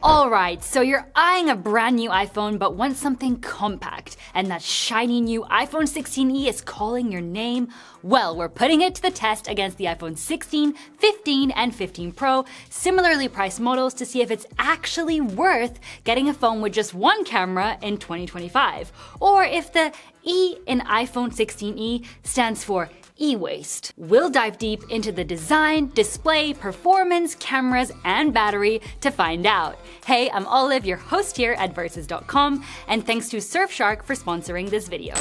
Alright, so you're eyeing a brand new iPhone but want something compact, and that shiny new iPhone 16e is calling your name? Well, we're putting it to the test against the iPhone 16, 15, and 15 Pro, similarly priced models, to see if it's actually worth getting a phone with just one camera in 2025, or if the E in iPhone 16e stands for e-waste. We'll dive deep into the design, display, performance, cameras, and battery to find out. Hey, I'm Olive, your host here at Versus.com, and thanks to Surfshark for sponsoring this video.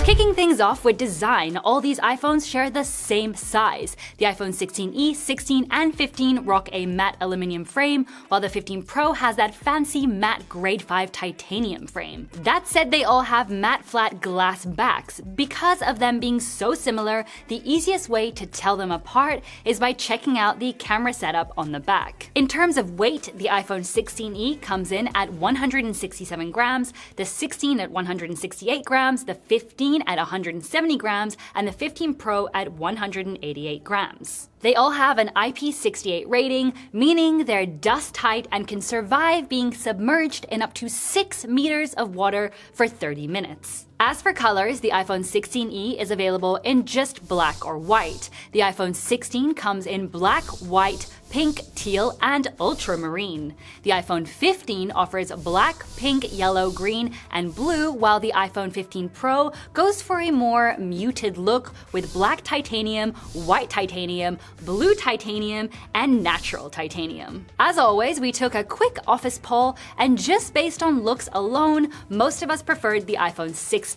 Kicking things off with design, all these iPhones share the same size. The iPhone 16e, 16, and 15 rock a matte aluminum frame, while the 15 Pro has that fancy matte grade 5 titanium frame. That said, they all have matte flat glass backs. Because of them being so similar, the easiest way to tell them apart is by checking out the camera setup on the back. In terms of weight, the iPhone 16e comes in at 167 grams, the 16 at 168 grams, the 15 at 170 grams, and the 15 Pro at 188 grams. They all have an IP68 rating, meaning they're dust tight and can survive being submerged in up to 6 meters of water for 30 minutes. As for colors, the iPhone 16e is available in just black or white. The iPhone 16 comes in black, white, pink, teal, and ultramarine. The iPhone 15 offers black, pink, yellow, green, and blue, while the iPhone 15 Pro goes for a more muted look with black titanium, white titanium, blue titanium, and natural titanium. As always, we took a quick office poll, and just based on looks alone, most of us preferred the iPhone 16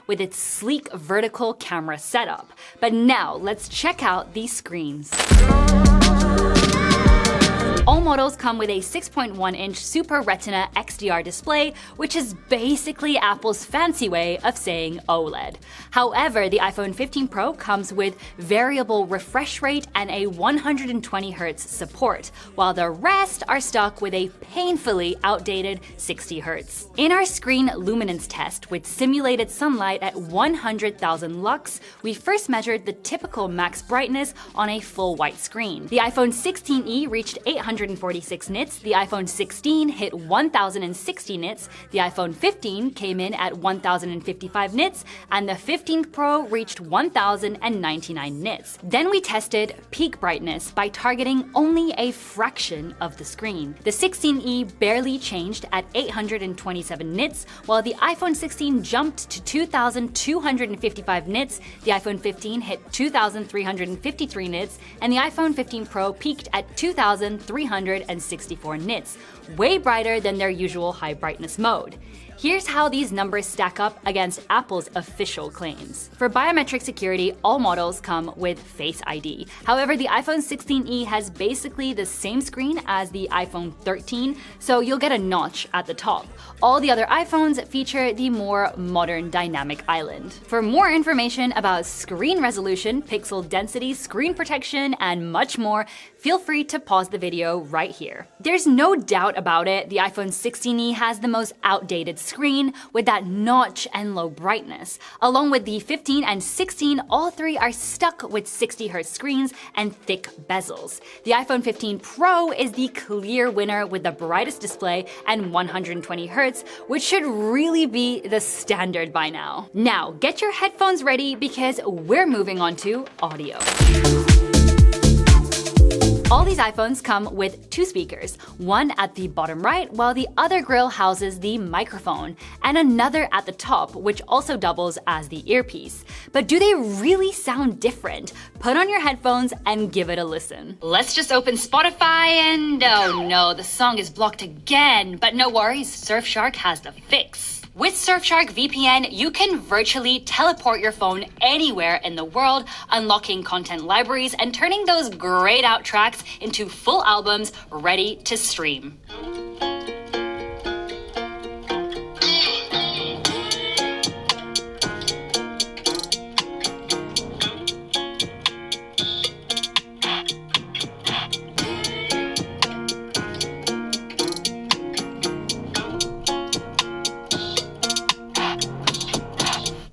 with its sleek vertical camera setup. But now, let's check out these screens. All models come with a 6.1-inch Super Retina XDR display, which is basically Apple's fancy way of saying OLED. However, the iPhone 15 Pro comes with variable refresh rate and a 120Hz support, while the rest are stuck with a painfully outdated 60Hz. In our screen luminance test with simulated sunlight at 100,000 lux, we first measured the typical max brightness on a full white screen. The iPhone 16e reached 846 nits, the iPhone 16 hit 1060 nits, the iPhone 15 came in at 1055 nits, and the 15 Pro reached 1099 nits. Then we tested peak brightness by targeting only a fraction of the screen. The 16e barely changed at 827 nits, while the iPhone 16 jumped to 2255 nits, the iPhone 15 hit 2353 nits, and the iPhone 15 Pro peaked at 2364 nits, way brighter than their usual high brightness mode. Here's how these numbers stack up against Apple's official claims. For biometric security, all models come with Face ID. However, the iPhone 16e has basically the same screen as the iPhone 13, so you'll get a notch at the top. All the other iPhones feature the more modern dynamic island. For more information about screen resolution, pixel density, screen protection, and much more, feel free to pause the video right here. There's no doubt about it, the iPhone 16e has the most outdated screen with that notch and low brightness. Along with the 15 and 16, all three are stuck with 60Hz screens and thick bezels. The iPhone 15 Pro is the clear winner with the brightest display and 120Hz, which should really be the standard by now. Now, get your headphones ready because we're moving on to audio. All these iPhones come with two speakers, one at the bottom right, while the other grill houses the microphone, and another at the top, which also doubles as the earpiece. But do they really sound different? Put on your headphones and give it a listen. Let's just open Spotify and oh no, the song is blocked again. But no worries, Surfshark has the fix. With Surfshark VPN, you can virtually teleport your phone anywhere in the world, unlocking content libraries and turning those grayed out tracks into full albums ready to stream.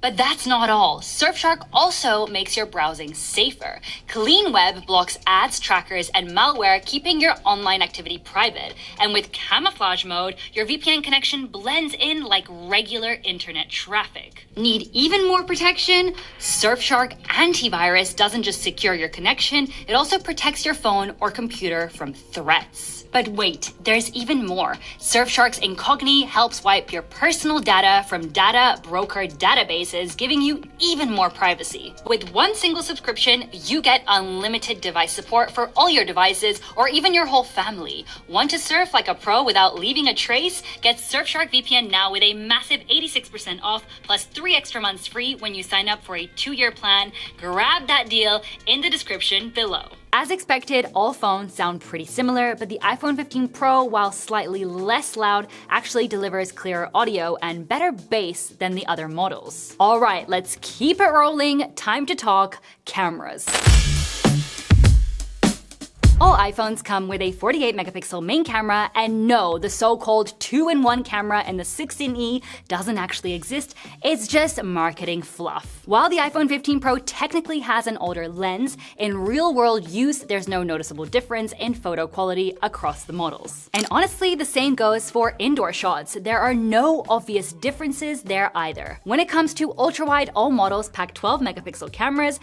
But that's not all. Surfshark also makes your browsing safer. Clean Web blocks ads, trackers, and malware, keeping your online activity private. And with camouflage mode, your VPN connection blends in like regular internet traffic. Need even more protection? Surfshark Antivirus doesn't just secure your connection, it also protects your phone or computer from threats. But wait, there's even more. Surfshark's Incogni helps wipe your personal data from data broker databases, giving you even more privacy. With one single subscription, you get unlimited device support for all your devices or even your whole family. Want to surf like a pro without leaving a trace? Get Surfshark VPN now with a massive 86% off plus 3 extra months free when you sign up for a 2-year plan. Grab that deal in the description below. As expected, all phones sound pretty similar, but the iPhone 15 Pro, while slightly less loud, actually delivers clearer audio and better bass than the other models. All right, let's keep it rolling. Time to talk cameras. All iPhones come with a 48-megapixel main camera, and no, the so-called 2-in-1 camera in the 16e doesn't actually exist, it's just marketing fluff. While the iPhone 15 Pro technically has an older lens, in real-world use there's no noticeable difference in photo quality across the models. And honestly, the same goes for indoor shots. There are no obvious differences there either. When it comes to ultra-wide, all models pack 12-megapixel cameras,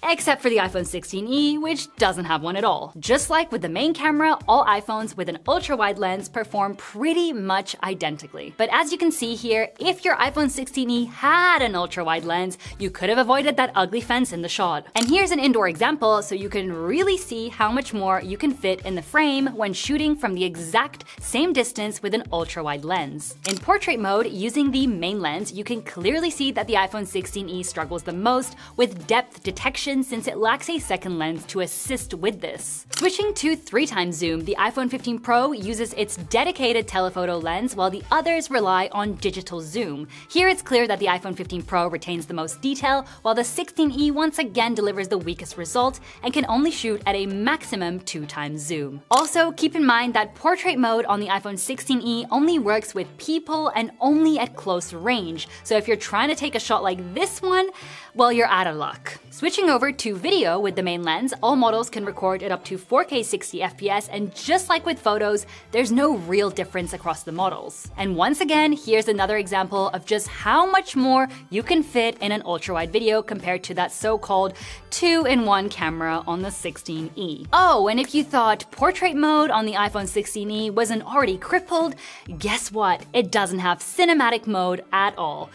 except for the iPhone 16e, which doesn't have one at all. Just like with the main camera, all iPhones with an ultra-wide lens perform pretty much identically. But as you can see here, if your iPhone 16e had an ultra-wide lens, you could have avoided that ugly fence in the shot. And here's an indoor example so you can really see how much more you can fit in the frame when shooting from the exact same distance with an ultra-wide lens. In portrait mode, using the main lens, you can clearly see that the iPhone 16e struggles the most with depth detection since it lacks a second lens to assist with this. Switching to 3x zoom, the iPhone 15 Pro uses its dedicated telephoto lens while the others rely on digital zoom. Here it's clear that the iPhone 15 Pro retains the most detail, while the 16e once again delivers the weakest result and can only shoot at a maximum 2x zoom. Also, keep in mind that portrait mode on the iPhone 16e only works with people and only at close range, so if you're trying to take a shot like this one, well, you're out of luck. Switching over to video with the main lens, all models can record at up to 4K 60 FPS, and just like with photos, there's no real difference across the models. And once again, here's another example of just how much more you can fit in an ultra-wide video compared to that so-called 2-in-1 camera on the 16e. Oh, and if you thought portrait mode on the iPhone 16e wasn't already crippled, guess what? It doesn't have cinematic mode at all.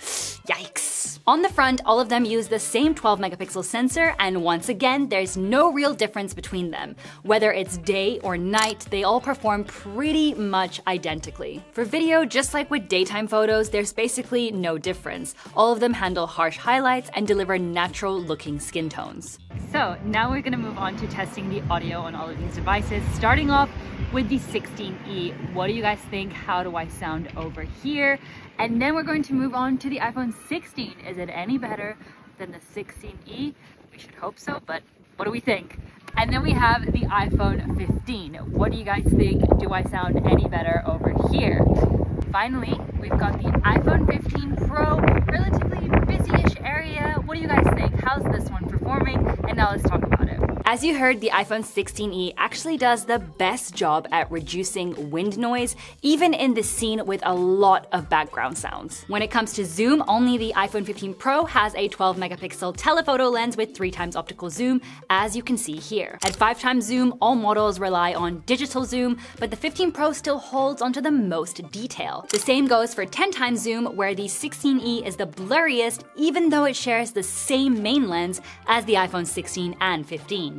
Yikes. On the front, all of them use the same 12-megapixel sensor, and once again, there's no real difference between them. Whether it's day or night, they all perform pretty much identically. For video, just like with daytime photos, there's basically no difference. All of them handle harsh highlights and deliver natural-looking skin tones. So now we're gonna move on to testing the audio on all of these devices, starting off with the 16e. What do you guys think? How do I sound over here? And then we're going to move on to the iPhone 16. Is it any better than the 16e? We should hope so, but what do we think? And then we have the iPhone 15. What do you guys think? Do I sound any better over here? Finally, we've got the iPhone 15 Pro, relatively busy-ish area. What do you guys think? How's this one performing? And now let's talk about it. As you heard, the iPhone 16e actually does the best job at reducing wind noise, even in the scene with a lot of background sounds. When it comes to zoom, only the iPhone 15 Pro has a 12-megapixel telephoto lens with 3x optical zoom, as you can see here. At 5x zoom, all models rely on digital zoom, but the 15 Pro still holds onto the most detail. The same goes for 10x zoom, where the 16e is the blurriest, even though it shares the same main lens as the iPhone 16 and 15.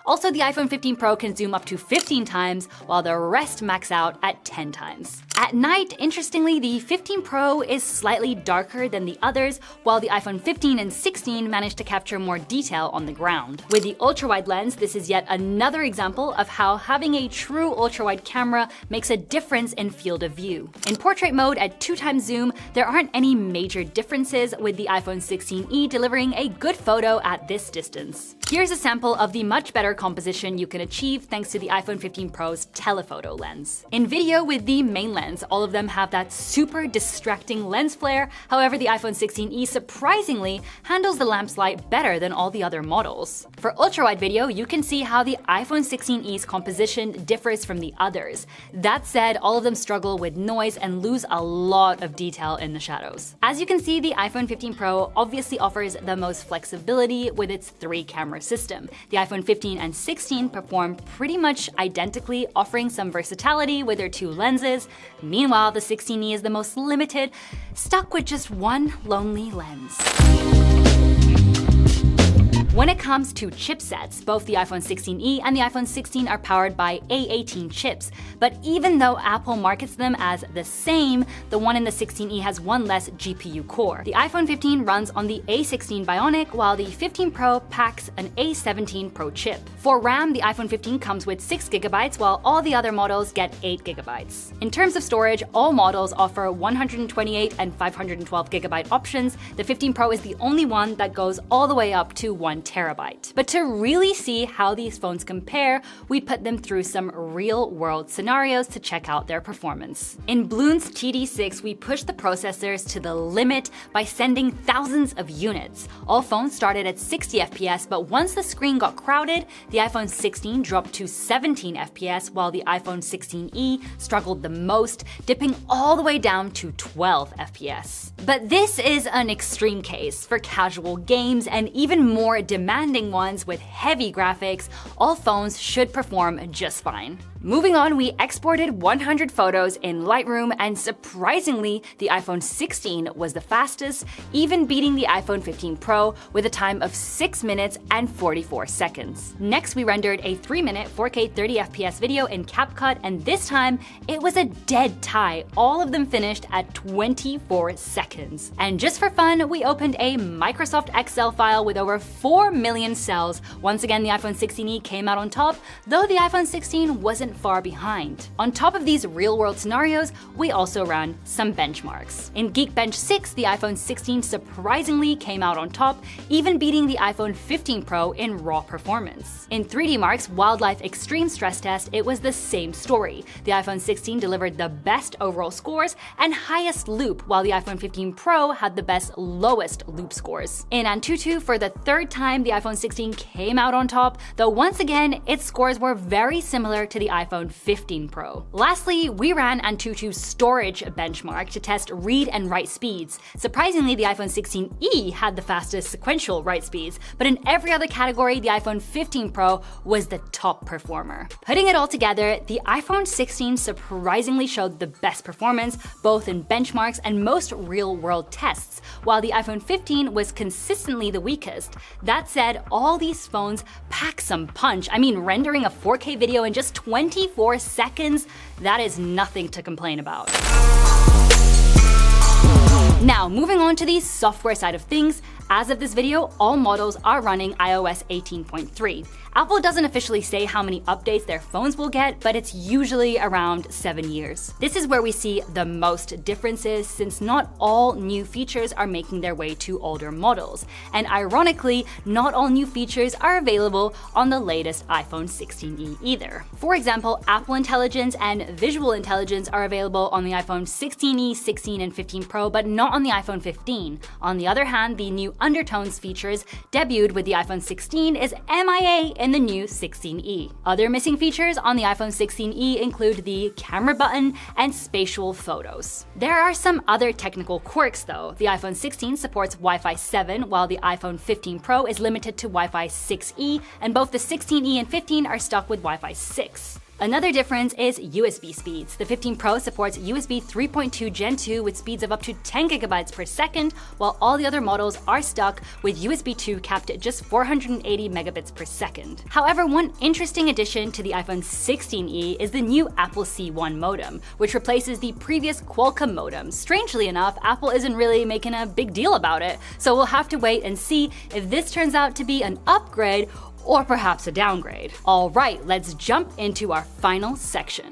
Also, the iPhone 15 Pro can zoom up to 15 times, while the rest max out at 10 times. At night, interestingly, the 15 Pro is slightly darker than the others, while the iPhone 15 and 16 manage to capture more detail on the ground. With the ultra-wide lens, this is yet another example of how having a true ultra-wide camera makes a difference in field of view. In portrait mode at 2x zoom, there aren't any major differences, with the iPhone 16e delivering a good photo at this distance. Here's a sample of the much better better composition you can achieve thanks to the iPhone 15 Pro's telephoto lens. In video with the main lens, all of them have that super distracting lens flare. However, the iPhone 16e surprisingly handles the lamp's light better than all the other models. For ultra-wide video, you can see how the iPhone 16e's composition differs from the others. That said, all of them struggle with noise and lose a lot of detail in the shadows. As you can see, the iPhone 15 Pro obviously offers the most flexibility with its 3-camera system. The iPhone 15 and 16 perform pretty much identically, offering some versatility with their 2 lenses. Meanwhile, the 16e is the most limited, stuck with just one lonely lens. When it comes to chipsets, both the iPhone 16e and the iPhone 16 are powered by A18 chips. But even though Apple markets them as the same, the one in the 16e has one less GPU core. The iPhone 15 runs on the A16 Bionic, while the 15 Pro packs an A17 Pro chip. For RAM, the iPhone 15 comes with 6GB, while all the other models get 8GB. In terms of storage, all models offer 128 and 512GB options. The 15 Pro is the only one that goes all the way up to 1TB. But to really see how these phones compare, we put them through some real-world scenarios to check out their performance. In Bloom's TD6, we pushed the processors to the limit by sending thousands of units. All phones started at 60 FPS, but once the screen got crowded, the iPhone 16 dropped to 17 FPS, while the iPhone 16e struggled the most, dipping all the way down to 12 FPS. But this is an extreme case. For casual games and even more demanding ones with heavy graphics, all phones should perform just fine. Moving on, we exported 100 photos in Lightroom, and surprisingly, the iPhone 16 was the fastest, even beating the iPhone 15 Pro with a time of 6 minutes and 44 seconds. Next, we rendered a 3-minute 4K 30fps video in CapCut, and this time, it was a dead tie. All of them finished at 24 seconds. And just for fun, we opened a Microsoft Excel file with over 4 million cells. Once again, the iPhone 16e came out on top, though the iPhone 16 wasn't far behind. On top of these real-world scenarios, we also ran some benchmarks. In Geekbench 6, the iPhone 16 surprisingly came out on top, even beating the iPhone 15 Pro in raw performance. In 3D Mark's Wildlife Extreme Stress Test, it was the same story. The iPhone 16 delivered the best overall scores and highest loop, while the iPhone 15 Pro had the best lowest loop scores. In Antutu, for the 3rd time, the iPhone 16 came out on top, though once again, its scores were very similar to the iPhone 15 Pro. Lastly, we ran Antutu's storage benchmark to test read and write speeds. Surprisingly, the iPhone 16e had the fastest sequential write speeds, but in every other category, the iPhone 15 Pro was the top performer. Putting it all together, the iPhone 16 surprisingly showed the best performance, both in benchmarks and most real-world tests, while the iPhone 15 was consistently the weakest. That said, all these phones pack some punch. I mean, rendering a 4K video in just 24 seconds, that is nothing to complain about. Now, moving on to the software side of things, as of this video, all models are running iOS 18.3. Apple doesn't officially say how many updates their phones will get, but it's usually around 7 years. This is where we see the most differences, since not all new features are making their way to older models. And ironically, not all new features are available on the latest iPhone 16e either. For example, Apple Intelligence and Visual Intelligence are available on the iPhone 16e, 16, and 15 Pro, but not on the iPhone 15. On the other hand, the new Undertones features debuted with the iPhone 16 is MIA in the new 16e. Other missing features on the iPhone 16e include the camera button and spatial photos. There are some other technical quirks though. The iPhone 16 supports Wi-Fi 7, while the iPhone 15 Pro is limited to Wi-Fi 6E, and both the 16e and 15 are stuck with Wi-Fi 6. Another difference is USB speeds. The 15 Pro supports USB 3.2 Gen 2 with speeds of up to 10 GB per second, while all the other models are stuck with USB 2 capped at just 480 megabits per second. However, one interesting addition to the iPhone 16e is the new Apple C1 modem, which replaces the previous Qualcomm modem. Strangely enough, Apple isn't really making a big deal about it, so we'll have to wait and see if this turns out to be an upgrade or perhaps a downgrade. All right, let's jump into our final section.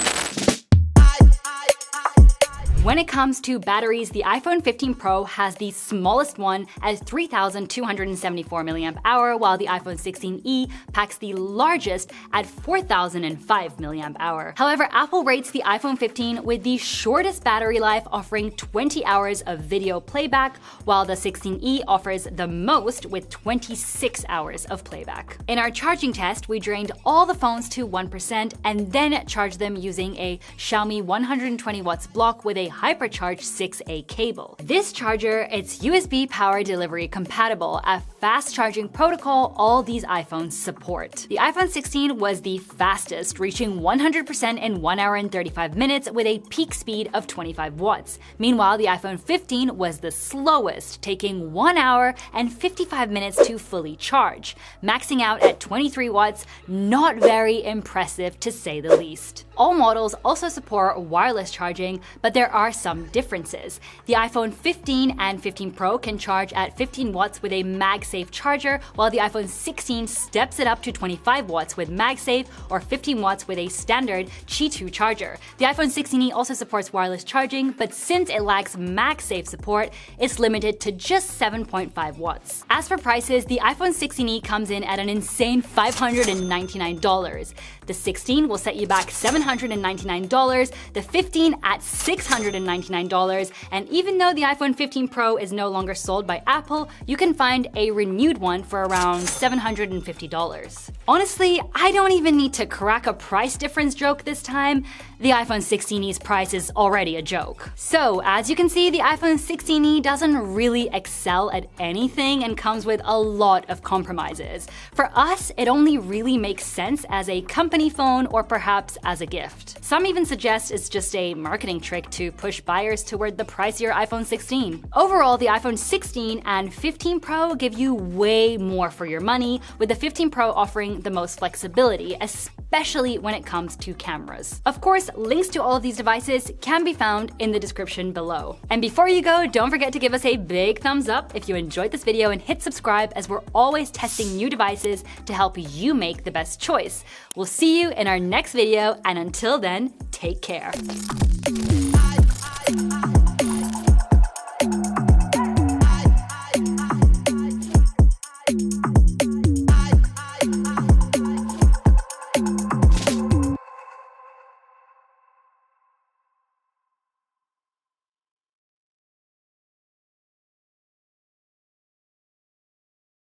When it comes to batteries, the iPhone 15 Pro has the smallest one at 3,274 mAh, while the iPhone 16e packs the largest at 4,005 mAh. However, Apple rates the iPhone 15 with the shortest battery life, offering 20 hours of video playback, while the 16e offers the most with 26 hours of playback. In our charging test, we drained all the phones to 1% and then charged them using a Xiaomi 120 watts block with a hypercharged 6A cable. This charger, it's USB power delivery compatible, a fast charging protocol all these iPhones support. The iPhone 16 was the fastest, reaching 100% in 1 hour and 35 minutes with a peak speed of 25 watts. Meanwhile, the iPhone 15 was the slowest, taking 1 hour and 55 minutes to fully charge, maxing out at 23 watts, not very impressive to say the least. All models also support wireless charging, but there are some differences. The iPhone 15 and 15 Pro can charge at 15 watts with a MagSafe charger, while the iPhone 16 steps it up to 25 watts with MagSafe or 15 watts with a standard Qi 2 charger. The iPhone 16e also supports wireless charging, but since it lacks MagSafe support, it's limited to just 7.5 watts. As for prices, the iPhone 16e comes in at an insane $599. The 16 will set you back $799, the 15 at $699, and even though the iPhone 15 Pro is no longer sold by Apple, you can find a renewed one for around $750. Honestly, I don't even need to crack a price difference joke this time. The iPhone 16e's price is already a joke. So, as you can see, the iPhone 16e doesn't really excel at anything and comes with a lot of compromises. For us, it only really makes sense as a company phone or perhaps as a gift. Some even suggest it's just a marketing trick to push buyers toward the pricier iPhone 16. Overall, the iPhone 16 and 15 Pro give you way more for your money, with the 15 Pro offering the most flexibility, especially when it comes to cameras. Of course, links to all of these devices can be found in the description below. And before you go, don't forget to give us a big thumbs up if you enjoyed this video and hit subscribe, as we're always testing new devices to help you make the best choice. We'll see you in our next video, and until then, take care.